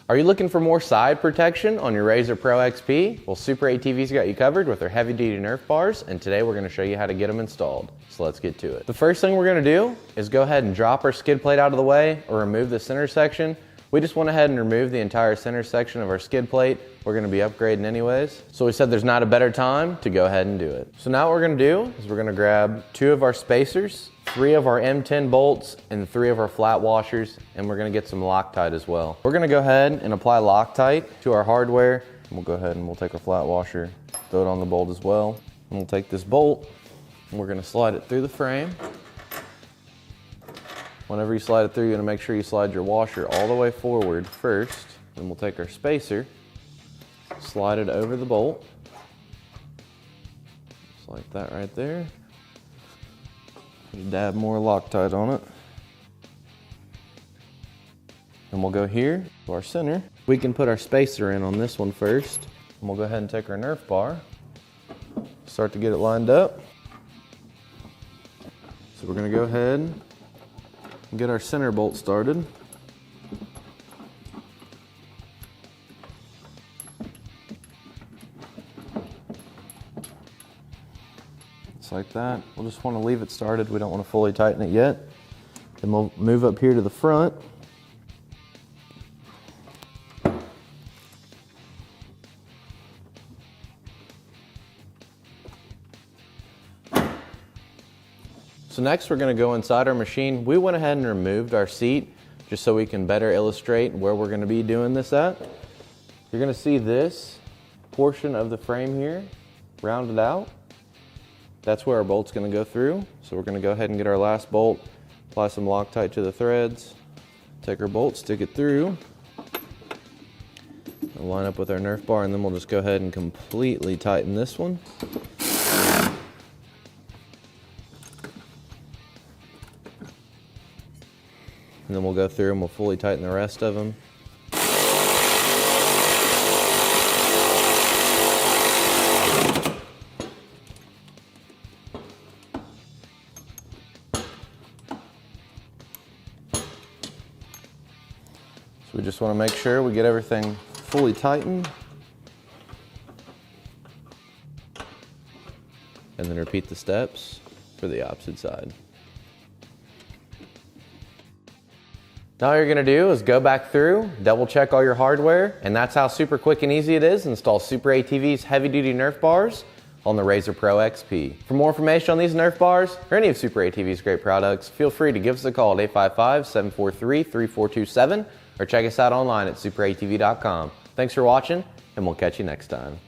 Are you looking for more side protection on your RZR Pro XP? Well, SuperATV's got you covered with their heavy-duty Nerf bars, and today we're going to show you how to get them installed. So let's get to it. The first thing we're going to do is go ahead and drop our skid plate out of the way or remove the center section. We just went ahead and removed the entire center section of our skid plate. We're going to be upgrading anyways. So we said there's not a better time to go ahead and do it. So now what we're going to do is we're going to grab 2 of our spacers, 3 of our M10 bolts, and 3 of our flat washers, and we're going to get some Loctite as well. We're going to go ahead and apply Loctite to our hardware. And we'll go ahead and we'll take our flat washer, throw it on the bolt as well. And we'll take this bolt and we're going to slide it through the frame. Whenever you slide it through, you're going to make sure you slide your washer all the way forward first. Then we'll take our spacer, slide it over the bolt, just like that right there. Dab more Loctite on it. And we'll go here to our center. We can put our spacer in on this one first. And we'll go ahead and take our Nerf bar, start to get it lined up. So we're going to go ahead and get our center bolt started. Just like that. We'll just want to leave it started. We don't want to fully tighten it yet. Then we'll move up here to the front. So next we're going to go inside our machine. We went ahead and removed our seat just so we can better illustrate where we're going to be doing this at. You're going to see this portion of the frame here rounded out. That's where our bolt's going to go through. So we're going to go ahead and get our last bolt, apply some Loctite to the threads, take our bolt, stick it through, and line up with our Nerf bar, and then we'll just go ahead and completely tighten this one. And then we'll go through and we'll fully tighten the rest of them. So we just want to make sure we get everything fully tightened. And then repeat the steps for the opposite side. Now all you're going to do is go back through, double check all your hardware, and that's how super quick and easy it is to install SuperATV's heavy-duty Nerf bars on the RZR Pro XP. For more information on these Nerf bars or any of SuperATV's great products, feel free to give us a call at 855-743-3427 or check us out online at superatv.com. Thanks for watching, and we'll catch you next time.